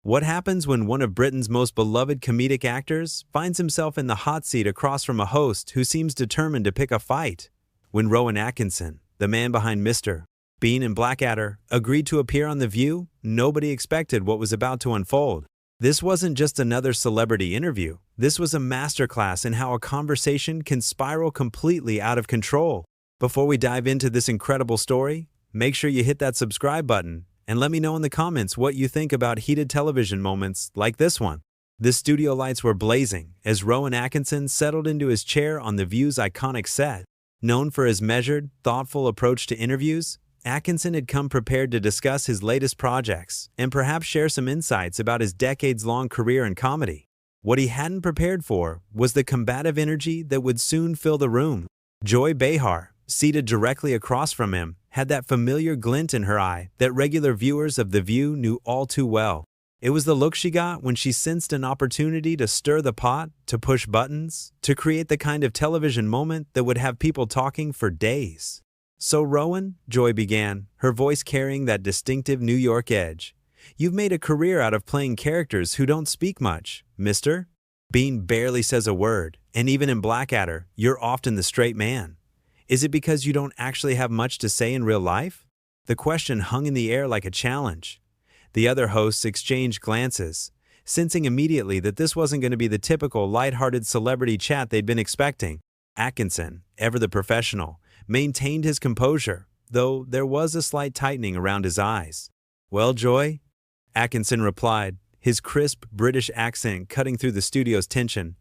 What happens when one of Britain's most beloved comedic actors finds himself in the hot seat across from a host who seems determined to pick a fight? When Rowan Atkinson, the man behind Mr. Bean and Blackadder, agreed to appear on The View, nobody expected what was about to unfold. This wasn't just another celebrity interview. This was a masterclass in how a conversation can spiral completely out of control. Before we dive into this incredible story, make sure you hit that subscribe button and let me know in the comments what you think about heated television moments like this one. The studio lights were blazing as Rowan Atkinson settled into his chair on The View's iconic set. Known for his measured, thoughtful approach to interviews, Atkinson had come prepared to discuss his latest projects and perhaps share some insights about his decades-long career in comedy. What he hadn't prepared for was the combative energy that would soon fill the room. Joy Behar, seated directly across from him, had that familiar glint in her eye that regular viewers of The View knew all too well. It was the look she got when she sensed an opportunity to stir the pot, to push buttons, to create the kind of television moment that would have people talking for days. "So Rowan," Joy began, her voice carrying that distinctive New York edge, "you've made a career out of playing characters who don't speak much, Mr. Bean barely says a word, and even in Blackadder, you're often the straight man. Is it because you don't actually have much to say in real life?" The question hung in the air like a challenge. The other hosts exchanged glances, sensing immediately that this wasn't going to be the typical lighthearted celebrity chat they'd been expecting. Atkinson, ever the professional, maintained his composure, though there was a slight tightening around his eyes. "Well, Joy?" Atkinson replied, his crisp British accent cutting through the studio's tension.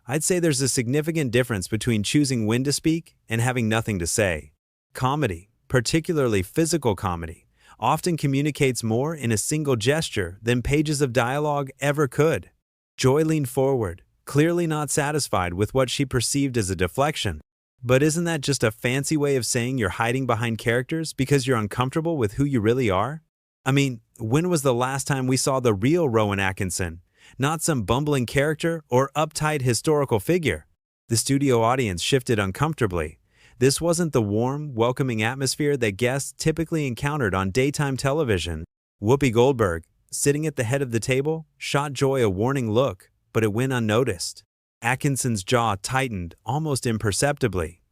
"I'd say there's a significant difference between choosing when to speak and having nothing to say. Comedy, particularly physical comedy, often communicates more in a single gesture than pages of dialogue ever could." Joy leaned forward, clearly not satisfied with what she perceived as a deflection. "But isn't that just a fancy way of saying you're hiding behind characters because you're uncomfortable with who you really are? I mean, when was the last time we saw the real Rowan Atkinson? Not some bumbling character or uptight historical figure." The studio audience shifted uncomfortably. This wasn't the warm, welcoming atmosphere that guests typically encountered on daytime television. Whoopi Goldberg, sitting at the head of the table, shot Joy a warning look, but it went unnoticed. Atkinson's jaw tightened almost imperceptibly.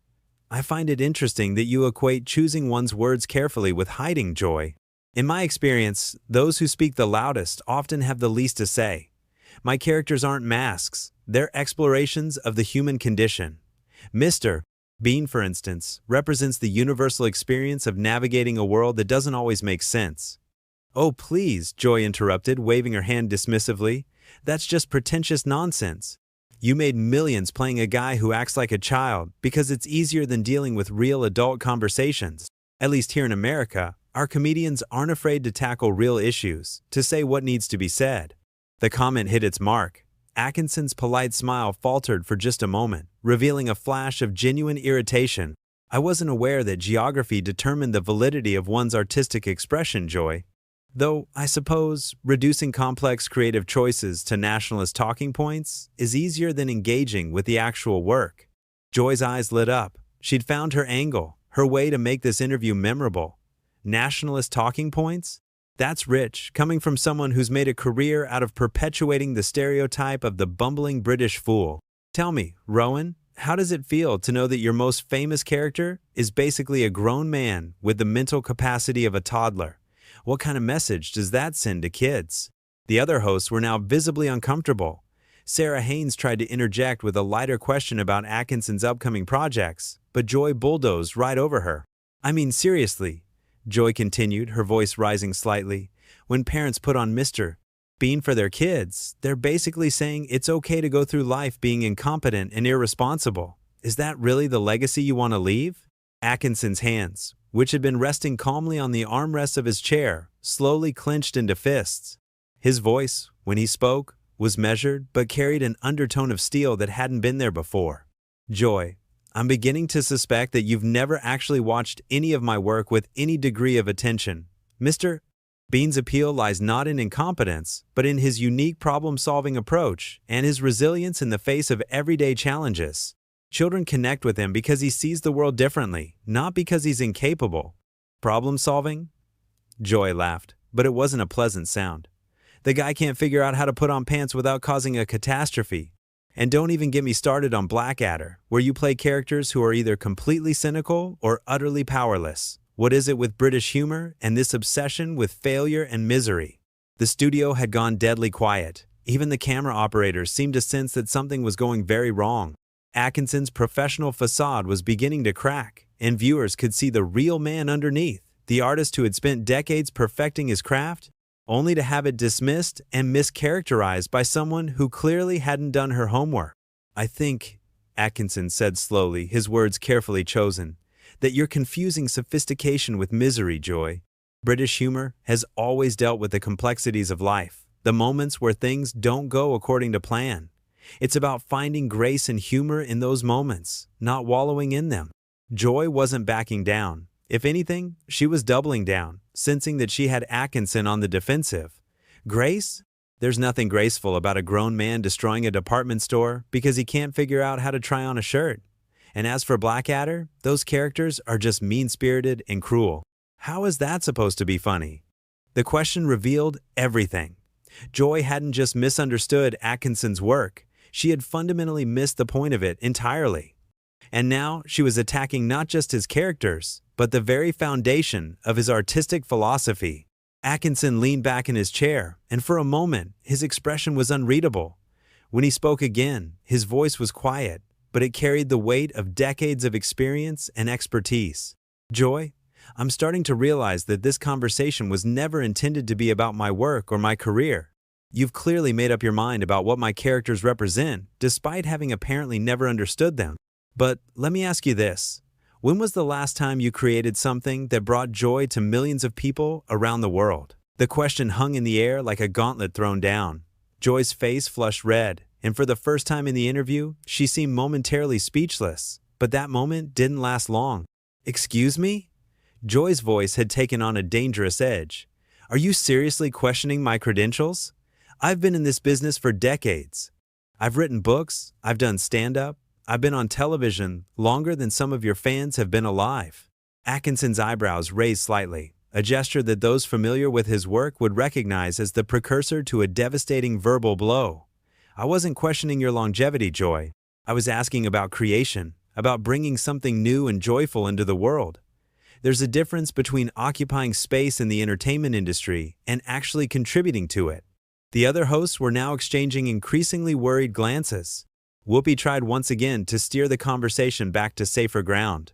"I find it interesting that you equate choosing one's words carefully with hiding, Joy. In my experience, those who speak the loudest often have the least to say. My characters aren't masks, they're explorations of the human condition. Mr. Bean, for instance, represents the universal experience of navigating a world that doesn't always make sense." "Oh, please," Joy interrupted, waving her hand dismissively. "That's just pretentious nonsense. You made millions playing a guy who acts like a child because it's easier than dealing with real adult conversations. At least here in America, our comedians aren't afraid to tackle real issues, to say what needs to be said." The comment hit its mark. Atkinson's polite smile faltered for just a moment, revealing a flash of genuine irritation. "I wasn't aware that geography determined the validity of one's artistic expression, Joy. Though, I suppose, reducing complex creative choices to nationalist talking points is easier than engaging with the actual work." Joy's eyes lit up. She'd found her angle, her way to make this interview memorable. Nationalist talking points? That's rich, coming from someone who's made a career out of perpetuating the stereotype of the bumbling British fool. "Tell me, Rowan, how does it feel to know that your most famous character is basically a grown man with the mental capacity of a toddler? What kind of message does that send to kids?" The other hosts were now visibly uncomfortable. Sarah Haynes tried to interject with a lighter question about Atkinson's upcoming projects, but Joy bulldozed right over her. "I mean, seriously," Joy continued, her voice rising slightly, "when parents put on Mr. Bean for their kids, they're basically saying it's okay to go through life being incompetent and irresponsible. Is that really the legacy you want to leave?" Atkinson's hands, which had been resting calmly on the armrests of his chair, slowly clenched into fists. His voice, when he spoke, was measured but carried an undertone of steel that hadn't been there before. "Joy, I'm beginning to suspect that you've never actually watched any of my work with any degree of attention. Mr. Bean's appeal lies not in incompetence, but in his unique problem-solving approach and his resilience in the face of everyday challenges. Children connect with him because he sees the world differently, not because he's incapable." "Problem-solving?" Joy laughed, but it wasn't a pleasant sound. The guy can't figure out how to put on pants without causing a catastrophe. And don't even get me started on Blackadder, where you play characters who are either completely cynical or utterly powerless. What is it with British humor and this obsession with failure and misery? The studio had gone deadly quiet. Even the camera operators seemed to sense that something was going very wrong. Atkinson's professional facade was beginning to crack, and viewers could see the real man underneath, the artist who had spent decades perfecting his craft, only to have it dismissed and mischaracterized by someone who clearly hadn't done her homework. "I think," Atkinson said slowly, his words carefully chosen, "that you're confusing sophistication with misery, Joy. British humor has always dealt with the complexities of life, the moments where things don't go according to plan. It's about finding grace and humor in those moments, not wallowing in them." Joy wasn't backing down. If anything, she was doubling down, sensing that she had Atkinson on the defensive. Grace? There's nothing graceful about a grown man destroying a department store because he can't figure out how to try on a shirt. And as for Blackadder, those characters are just mean-spirited and cruel. How is that supposed to be funny? The question revealed everything. Joy hadn't just misunderstood Atkinson's work, she had fundamentally missed the point of it entirely. And now she was attacking not just his characters, but the very foundation of his artistic philosophy. Atkinson leaned back in his chair, and for a moment, his expression was unreadable. When he spoke again, his voice was quiet, but it carried the weight of decades of experience and expertise. "Joy, I'm starting to realize that this conversation was never intended to be about my work or my career. You've clearly made up your mind about what my characters represent, despite having apparently never understood them. But let me ask you this. When was the last time you created something that brought joy to millions of people around the world?" The question hung in the air like a gauntlet thrown down. Joy's face flushed red, and for the first time in the interview, she seemed momentarily speechless. But that moment didn't last long. "Excuse me?" Joy's voice had taken on a dangerous edge. "Are you seriously questioning my credentials? I've been in this business for decades. I've written books, I've done stand-up, I've been on television longer than some of your fans have been alive." Atkinson's eyebrows raised slightly, a gesture that those familiar with his work would recognize as the precursor to a devastating verbal blow. "I wasn't questioning your longevity, Joy. I was asking about creation, about bringing something new and joyful into the world. There's a difference between occupying space in the entertainment industry and actually contributing to it." The other hosts were now exchanging increasingly worried glances. Whoopi tried once again to steer the conversation back to safer ground.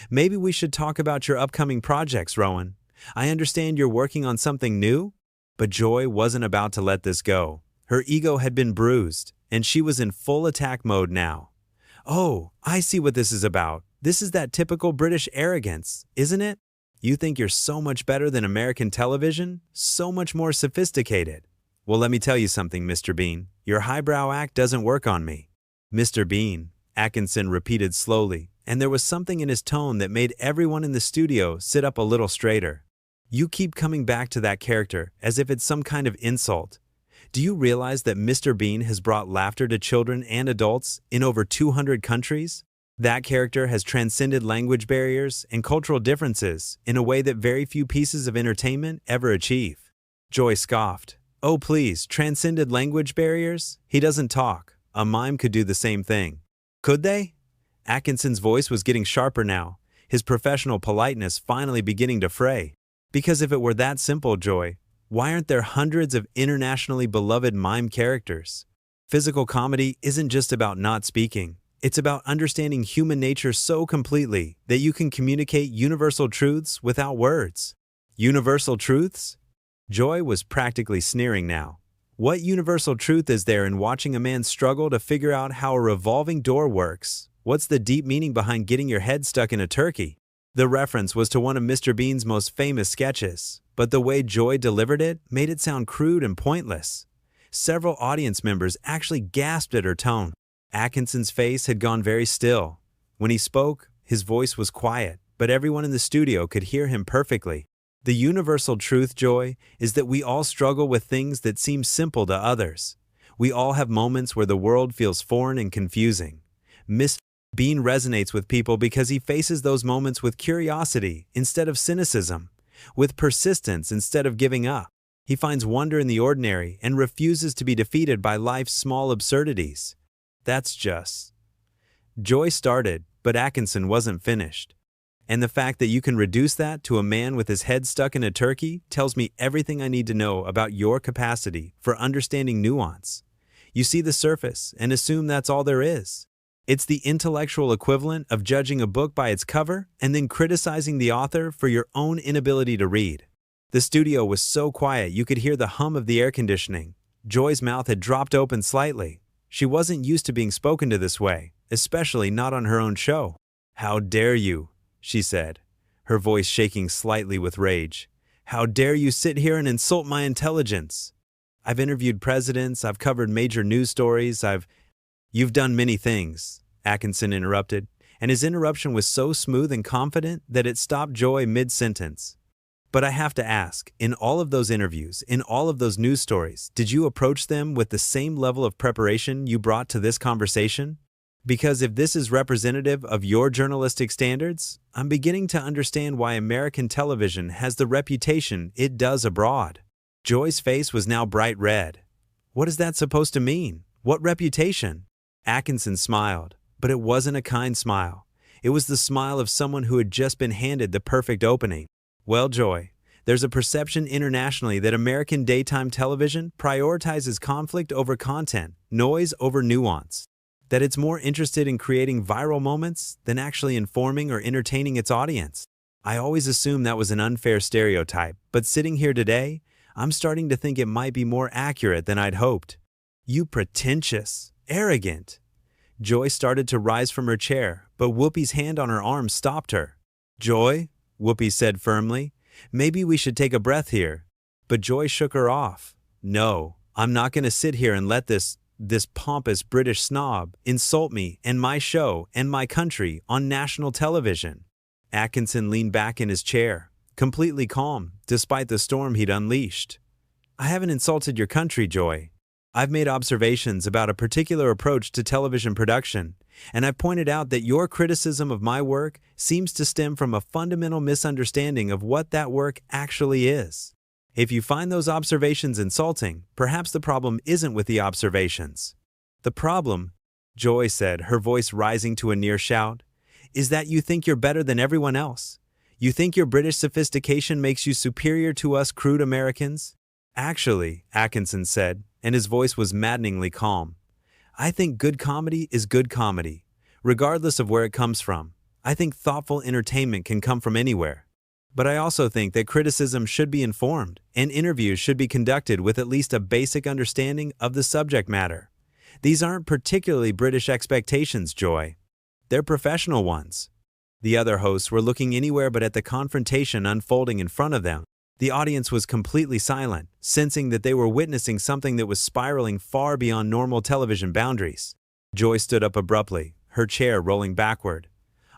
"Maybe we should talk about your upcoming projects, Rowan. I understand you're working on something new?" But Joy wasn't about to let this go. Her ego had been bruised, and she was in full attack mode now. "Oh, I see what this is about. This is that typical British arrogance, isn't it? You think you're so much better than American television, so much more sophisticated. Well, let me tell you something, Mr. Bean. Your highbrow act doesn't work on me." "Mr. Bean," Atkinson repeated slowly, and there was something in his tone that made everyone in the studio sit up a little straighter. "You keep coming back to that character as if it's some kind of insult. Do you realize that Mr. Bean has brought laughter to children and adults in over 200 countries? That character has transcended language barriers and cultural differences in a way that very few pieces of entertainment ever achieve." Joy scoffed. "Oh please, transcended language barriers? He doesn't talk. A mime could do the same thing." "Could they?" Atkinson's voice was getting sharper now, his professional politeness finally beginning to fray. "Because if it were that simple, Joy, why aren't there hundreds of internationally beloved mime characters? Physical comedy isn't just about not speaking. It's about understanding human nature so completely that you can communicate universal truths without words." "Universal truths?" Joy was practically sneering now. What universal truth is there in watching a man struggle to figure out how a revolving door works? What's the deep meaning behind getting your head stuck in a turkey? The reference was to one of Mr. Bean's most famous sketches, but the way Joy delivered it made it sound crude and pointless. Several audience members actually gasped at her tone. Atkinson's face had gone very still. When he spoke, his voice was quiet, but everyone in the studio could hear him perfectly. "The universal truth, Joy, is that we all struggle with things that seem simple to others. We all have moments where the world feels foreign and confusing. Mr. Bean resonates with people because he faces those moments with curiosity instead of cynicism, with persistence instead of giving up. He finds wonder in the ordinary and refuses to be defeated by life's small absurdities. That's just. Joy started, but Atkinson wasn't finished. And the fact that you can reduce that to a man with his head stuck in a turkey tells me everything I need to know about your capacity for understanding nuance. You see the surface and assume that's all there is. It's the intellectual equivalent of judging a book by its cover and then criticizing the author for your own inability to read. The studio was so quiet you could hear the hum of the air conditioning. Joy's mouth had dropped open slightly. She wasn't used to being spoken to this way, especially not on her own show. "How dare you?" she said, her voice shaking slightly with rage. "How dare you sit here and insult my intelligence? I've interviewed presidents, I've covered major news stories, You've done many things," Atkinson interrupted, and his interruption was so smooth and confident that it stopped Joy mid-sentence. "But I have to ask, in all of those interviews, in all of those news stories, did you approach them with the same level of preparation you brought to this conversation? Because if this is representative of your journalistic standards, I'm beginning to understand why American television has the reputation it does abroad." Joy's face was now bright red. "What is that supposed to mean? What reputation?" Atkinson smiled, but it wasn't a kind smile. It was the smile of someone who had just been handed the perfect opening. "Well, Joy, there's a perception internationally that American daytime television prioritizes conflict over content, noise over nuance. That it's more interested in creating viral moments than actually informing or entertaining its audience. I always assumed that was an unfair stereotype, but sitting here today, I'm starting to think it might be more accurate than I'd hoped." "You pretentious, arrogant." Joy started to rise from her chair, but Whoopi's hand on her arm stopped her. "Joy," Whoopi said firmly, "maybe we should take a breath here." But Joy shook her off. "No, I'm not going to sit here and let this pompous British snob insult me and my show and my country on national television." Atkinson leaned back in his chair, completely calm, despite the storm he'd unleashed. "I haven't insulted your country, Joy. I've made observations about a particular approach to television production, and I've pointed out that your criticism of my work seems to stem from a fundamental misunderstanding of what that work actually is. If you find those observations insulting, perhaps the problem isn't with the observations. The problem," Joy said, her voice rising to a near shout, "is that you think you're better than everyone else. You think your British sophistication makes you superior to us crude Americans." "Actually," Atkinson said, and his voice was maddeningly calm, "I think good comedy is good comedy, regardless of where it comes from. I think thoughtful entertainment can come from anywhere. But I also think that criticism should be informed, and interviews should be conducted with at least a basic understanding of the subject matter. These aren't particularly British expectations, Joy. They're professional ones." The other hosts were looking anywhere but at the confrontation unfolding in front of them. The audience was completely silent, sensing that they were witnessing something that was spiraling far beyond normal television boundaries. Joy stood up abruptly, her chair rolling backward.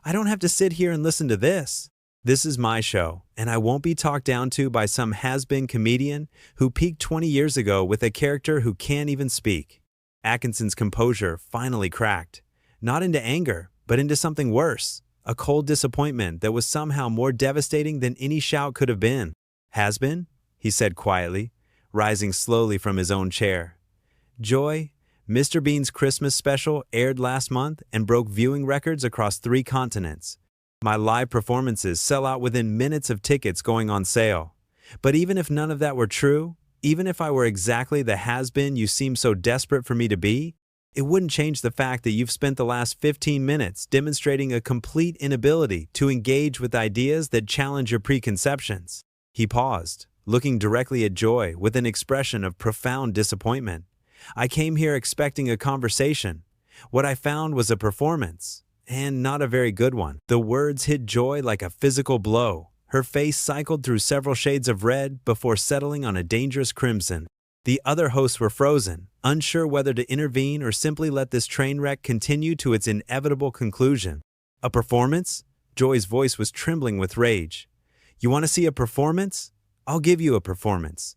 "I don't have to sit here and listen to this. This is my show, and I won't be talked down to by some has-been comedian who peaked 20 years ago with a character who can't even speak." Atkinson's composure finally cracked, not into anger, but into something worse, a cold disappointment that was somehow more devastating than any shout could have been. "Has been?" he said quietly, rising slowly from his own chair. "Joy, Mr. Bean's Christmas special aired last month and broke viewing records across 3 continents. My live performances sell out within minutes of tickets going on sale. But even if none of that were true, even if I were exactly the has-been you seem so desperate for me to be, it wouldn't change the fact that you've spent the last 15 minutes demonstrating a complete inability to engage with ideas that challenge your preconceptions." He paused, looking directly at Joy with an expression of profound disappointment. "I came here expecting a conversation. What I found was a performance, and not a very good one." The words hit Joy like a physical blow. Her face cycled through several shades of red before settling on a dangerous crimson. The other hosts were frozen, unsure whether to intervene or simply let this train wreck continue to its inevitable conclusion. "A performance?" Joy's voice was trembling with rage. "You want to see a performance? I'll give you a performance.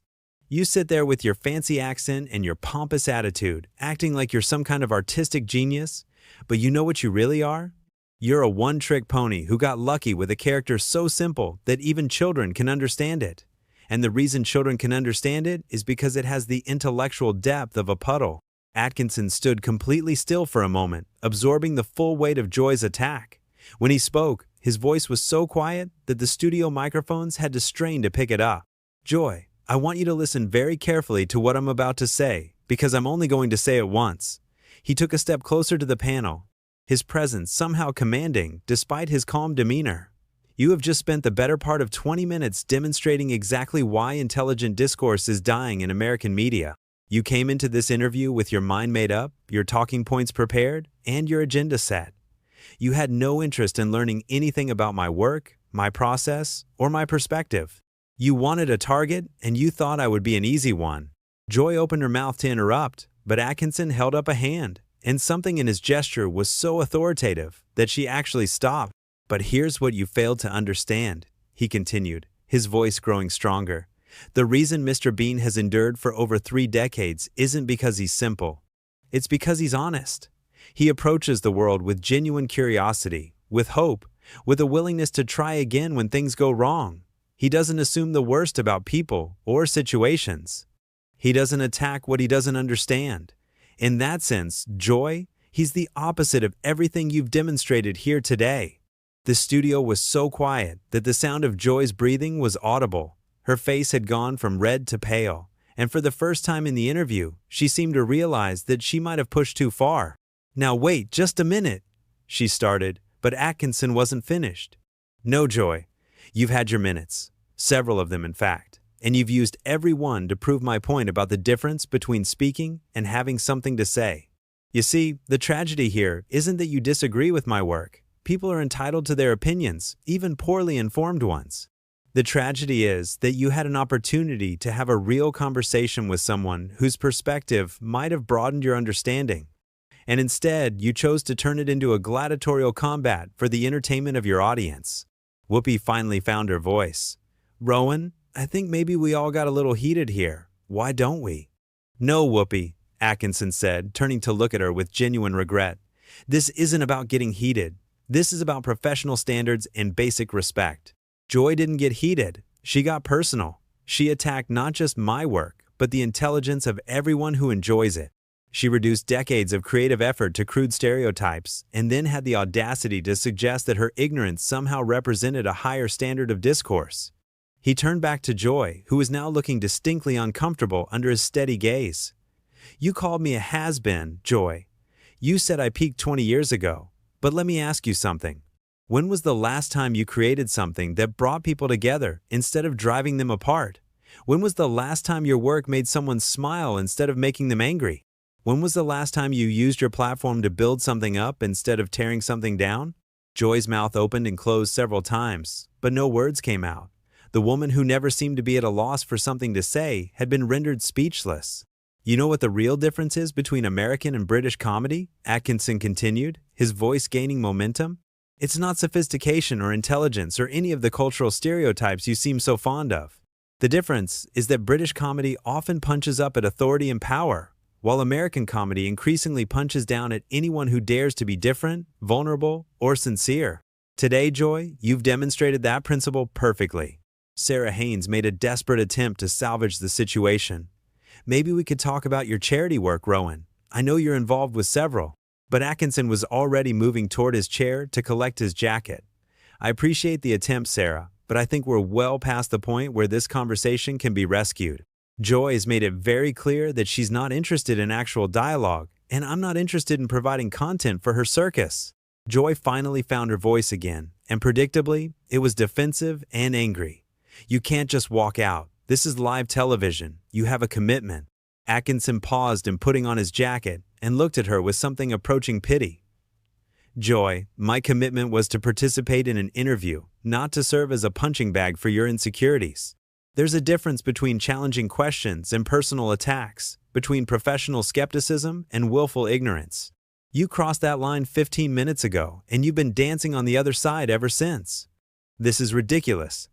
You sit there with your fancy accent and your pompous attitude, acting like you're some kind of artistic genius, but you know what you really are? You're a one-trick pony who got lucky with a character so simple that even children can understand it. And the reason children can understand it is because it has the intellectual depth of a puddle. Atkinson stood completely still for a moment, absorbing the full weight of Joy's attack. When he spoke, his voice was so quiet that the studio microphones had to strain to pick it up. Joy, I want you to listen very carefully to what I'm about to say, because I'm only going to say it once. He took a step closer to the panel, his presence somehow commanding despite his calm demeanor. You have just spent the better part of 20 minutes demonstrating exactly why intelligent discourse is dying in American media. You came into this interview with your mind made up, your talking points prepared, and your agenda set. You had no interest in learning anything about my work, my process, or my perspective. You wanted a target, and you thought I would be an easy one. Joy opened her mouth to interrupt, but Atkinson held up a hand, and something in his gesture was so authoritative that she actually stopped. But here's what you failed to understand, he continued, his voice growing stronger. The reason Mr. Bean has endured for over 3 decades isn't because he's simple. It's because he's honest. He approaches the world with genuine curiosity, with hope, with a willingness to try again when things go wrong. He doesn't assume the worst about people or situations. He doesn't attack what he doesn't understand. In that sense, Joy, he's the opposite of everything you've demonstrated here today. The studio was so quiet that the sound of Joy's breathing was audible. Her face had gone from red to pale, and for the first time in the interview, she seemed to realize that she might have pushed too far. Now wait just a minute, she started, but Atkinson wasn't finished. No, Joy, you've had your minutes, several of them in fact, and you've used every one to prove my point about the difference between speaking and having something to say. You see, the tragedy here isn't that you disagree with my work. People are entitled to their opinions, even poorly informed ones. The tragedy is that you had an opportunity to have a real conversation with someone whose perspective might have broadened your understanding. And instead, you chose to turn it into a gladiatorial combat for the entertainment of your audience. Whoopi finally found her voice. Rowan, I think maybe we all got a little heated here. Why don't we? No, Whoopi, Atkinson said, turning to look at her with genuine regret. This isn't about getting heated. This is about professional standards and basic respect. Joy didn't get heated. She got personal. She attacked not just my work, but the intelligence of everyone who enjoys it. She reduced decades of creative effort to crude stereotypes, and then had the audacity to suggest that her ignorance somehow represented a higher standard of discourse. He turned back to Joy, who was now looking distinctly uncomfortable under his steady gaze. You called me a has-been, Joy. You said I peaked 20 years ago. But let me ask you something. When was the last time you created something that brought people together instead of driving them apart? When was the last time your work made someone smile instead of making them angry? When was the last time you used your platform to build something up instead of tearing something down? Joy's mouth opened and closed several times, but no words came out. The woman who never seemed to be at a loss for something to say had been rendered speechless. You know what the real difference is between American and British comedy? Atkinson continued, his voice gaining momentum. It's not sophistication or intelligence or any of the cultural stereotypes you seem so fond of. The difference is that British comedy often punches up at authority and power, while American comedy increasingly punches down at anyone who dares to be different, vulnerable, or sincere. Today, Joy, you've demonstrated that principle perfectly. Sarah Haynes made a desperate attempt to salvage the situation. Maybe we could talk about your charity work, Rowan. I know you're involved with several. But Atkinson was already moving toward his chair to collect his jacket. I appreciate the attempt, Sarah, but I think we're well past the point where this conversation can be rescued. Joy has made it very clear that she's not interested in actual dialogue, and I'm not interested in providing content for her circus. Joy finally found her voice again, and predictably, it was defensive and angry. You can't just walk out. This is live television. You have a commitment. Atkinson paused in putting on his jacket and looked at her with something approaching pity. Joy, my commitment was to participate in an interview, not to serve as a punching bag for your insecurities. There's a difference between challenging questions and personal attacks, between professional skepticism and willful ignorance. You crossed that line 15 minutes ago, and you've been dancing on the other side ever since. This is ridiculous.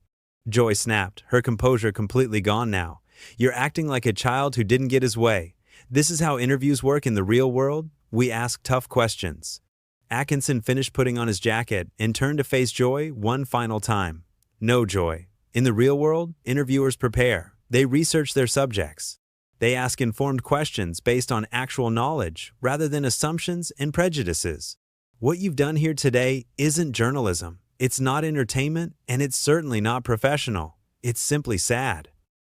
Joy snapped, her composure completely gone now. You're acting like a child who didn't get his way. This is how interviews work in the real world. We ask tough questions. Atkinson finished putting on his jacket and turned to face Joy one final time. No, Joy. In the real world, interviewers prepare. They research their subjects. They ask informed questions based on actual knowledge rather than assumptions and prejudices. What you've done here today isn't journalism. It's not entertainment, and it's certainly not professional. It's simply sad.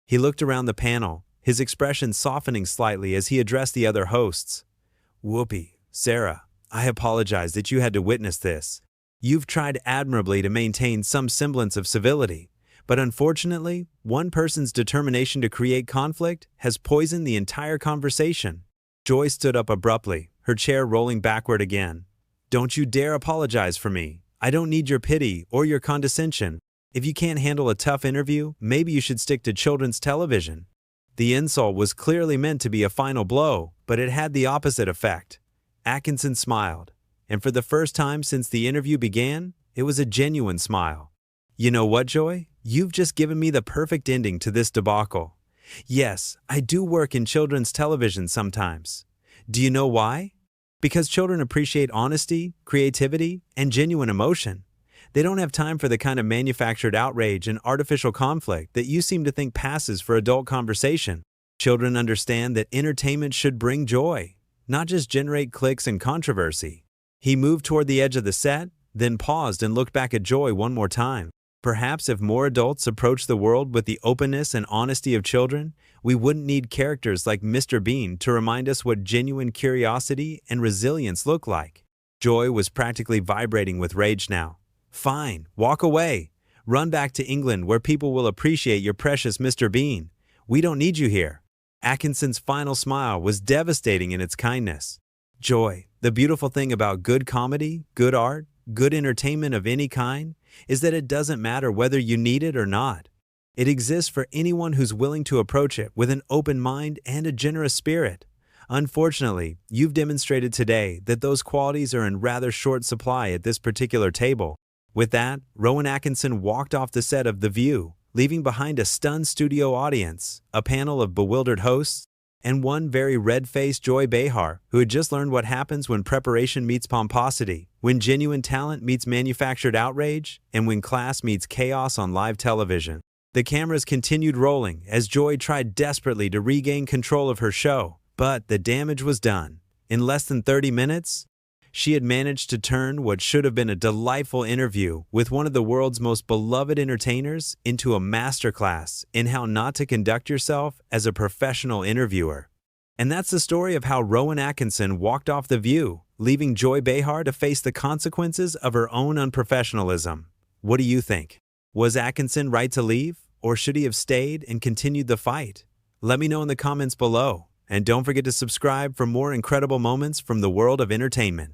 He looked around the panel, his expression softening slightly as he addressed the other hosts. Whoopi, Sarah, I apologize that you had to witness this. You've tried admirably to maintain some semblance of civility, but unfortunately, one person's determination to create conflict has poisoned the entire conversation. Joy stood up abruptly, her chair rolling backward again. Don't you dare apologize for me. I don't need your pity or your condescension. If you can't handle a tough interview, maybe you should stick to children's television. The insult was clearly meant to be a final blow, but it had the opposite effect. Atkinson smiled, and for the first time since the interview began, it was a genuine smile. You know what, Joy? You've just given me the perfect ending to this debacle. Yes, I do work in children's television sometimes. Do you know why? Because children appreciate honesty, creativity, and genuine emotion. They don't have time for the kind of manufactured outrage and artificial conflict that you seem to think passes for adult conversation. Children understand that entertainment should bring joy, not just generate clicks and controversy. He moved toward the edge of the set, then paused and looked back at Joy one more time. Perhaps if more adults approach the world with the openness and honesty of children, we wouldn't need characters like Mr. Bean to remind us what genuine curiosity and resilience look like. Joy was practically vibrating with rage now. Fine, walk away. Run back to England where people will appreciate your precious Mr. Bean. We don't need you here. Atkinson's final smile was devastating in its kindness. Joy, the beautiful thing about good comedy, good art, good entertainment of any kind, is that it doesn't matter whether you need it or not. It exists for anyone who's willing to approach it with an open mind and a generous spirit. Unfortunately, you've demonstrated today that those qualities are in rather short supply at this particular table. With that, Rowan Atkinson walked off the set of The View, leaving behind a stunned studio audience, a panel of bewildered hosts, and one very red-faced Joy Behar, who had just learned what happens when preparation meets pomposity, when genuine talent meets manufactured outrage, and when class meets chaos on live television. The cameras continued rolling as Joy tried desperately to regain control of her show, but the damage was done. In less than 30 minutes, she had managed to turn what should have been a delightful interview with one of the world's most beloved entertainers into a masterclass in how not to conduct yourself as a professional interviewer. And that's the story of how Rowan Atkinson walked off The View, leaving Joy Behar to face the consequences of her own unprofessionalism. What do you think? Was Atkinson right to leave, or should he have stayed and continued the fight? Let me know in the comments below, and don't forget to subscribe for more incredible moments from the world of entertainment.